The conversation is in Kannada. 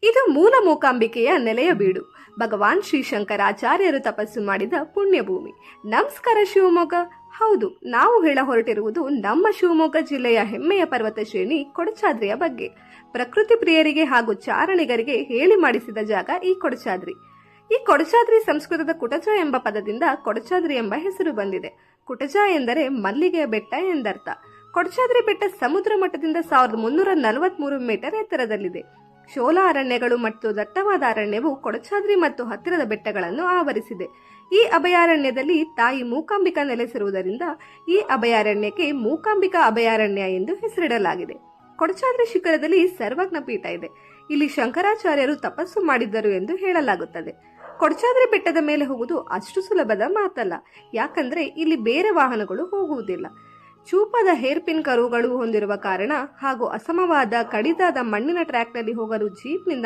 ಇದು ಮೂಲ ಮೂಕಾಂಬಿಕೆಯ ನೆಲೆಯ ಬೀಡು. ಭಗವಾನ್ ಶ್ರೀ ಶಂಕರಾಚಾರ್ಯರು ತಪಸ್ಸು ಮಾಡಿದ ಪುಣ್ಯಭೂಮಿ. ನಮಸ್ಕಾರ ಶಿವಮೊಗ್ಗ. ಹೌದು, ನಾವು ಹೇಳ ಹೊರಟಿರುವುದು ನಮ್ಮ ಶಿವಮೊಗ್ಗ ಜಿಲ್ಲೆಯ ಹೆಮ್ಮೆಯ ಪರ್ವತ ಶ್ರೇಣಿ ಕೊಡಚಾದ್ರಿಯ ಬಗ್ಗೆ. ಪ್ರಕೃತಿ ಪ್ರಿಯರಿಗೆ ಹಾಗೂ ಚಾರಣಿಗರಿಗೆ ಹೇಳಿ ಮಾಡಿಸಿದ ಜಾಗ ಈ ಕೊಡಚಾದ್ರಿ. ಈ ಕೊಡಚಾದ್ರಿ ಸಂಸ್ಕೃತದ ಕುಟಜ ಎಂಬ ಪದದಿಂದ ಕೊಡಚಾದ್ರಿ ಎಂಬ ಹೆಸರು ಬಂದಿದೆ. ಕುಟಜ ಎಂದರೆ ಮಲ್ಲಿಗೆಯ ಬೆಟ್ಟ ಎಂದರ್ಥ. ಕೊಡಚಾದ್ರಿ ಬೆಟ್ಟ ಸಮುದ್ರ ಮಟ್ಟದಿಂದ 1343 ಮೀಟರ್ ಎತ್ತರದಲ್ಲಿದೆ. ಶೋಲ ಅರಣ್ಯಗಳು ಮತ್ತು ದಟ್ಟವಾದ ಅರಣ್ಯವು ಕೊಡಚಾದ್ರಿ ಮತ್ತು ಹತ್ತಿರದ ಬೆಟ್ಟಗಳನ್ನು ಆವರಿಸಿದೆ. ಈ ಅಭಯಾರಣ್ಯದಲ್ಲಿ ತಾಯಿ ಮೂಕಾಂಬಿಕಾ ನೆಲೆಸಿರುವುದರಿಂದ ಈ ಅಭಯಾರಣ್ಯಕ್ಕೆ ಮೂಕಾಂಬಿಕಾ ಅಭಯಾರಣ್ಯ ಎಂದು ಹೆಸರಿಡಲಾಗಿದೆ. ಕೊಡಚಾದ್ರಿ ಶಿಖರದಲ್ಲಿ ಸರ್ವಜ್ಞ ಪೀಠ ಇದೆ. ಇಲ್ಲಿ ಶಂಕರಾಚಾರ್ಯರು ತಪಸ್ಸು ಮಾಡಿದ್ದರು ಎಂದು ಹೇಳಲಾಗುತ್ತದೆ. ಕೊಡಚಾದ್ರಿ ಬೆಟ್ಟದ ಮೇಲೆ ಹೋಗುವುದು ಅಷ್ಟು ಸುಲಭದ ಮಾತಲ್ಲ. ಯಾಕಂದ್ರೆ ಇಲ್ಲಿ ಬೇರೆ ವಾಹನಗಳು ಹೋಗುವುದಿಲ್ಲ. ಚೂಪಾದ ಹೇರ್ಪಿನ್ ಕರುಗಳು ಹೊಂದಿರುವ ಕಾರಣ ಹಾಗೂ ಅಸಮವಾದ ಕಡಿದಾದ ಮಣ್ಣಿನ ಟ್ರ್ಯಾಕ್ನಲ್ಲಿ ಹೋಗಲು ಜೀಪ್ನಿಂದ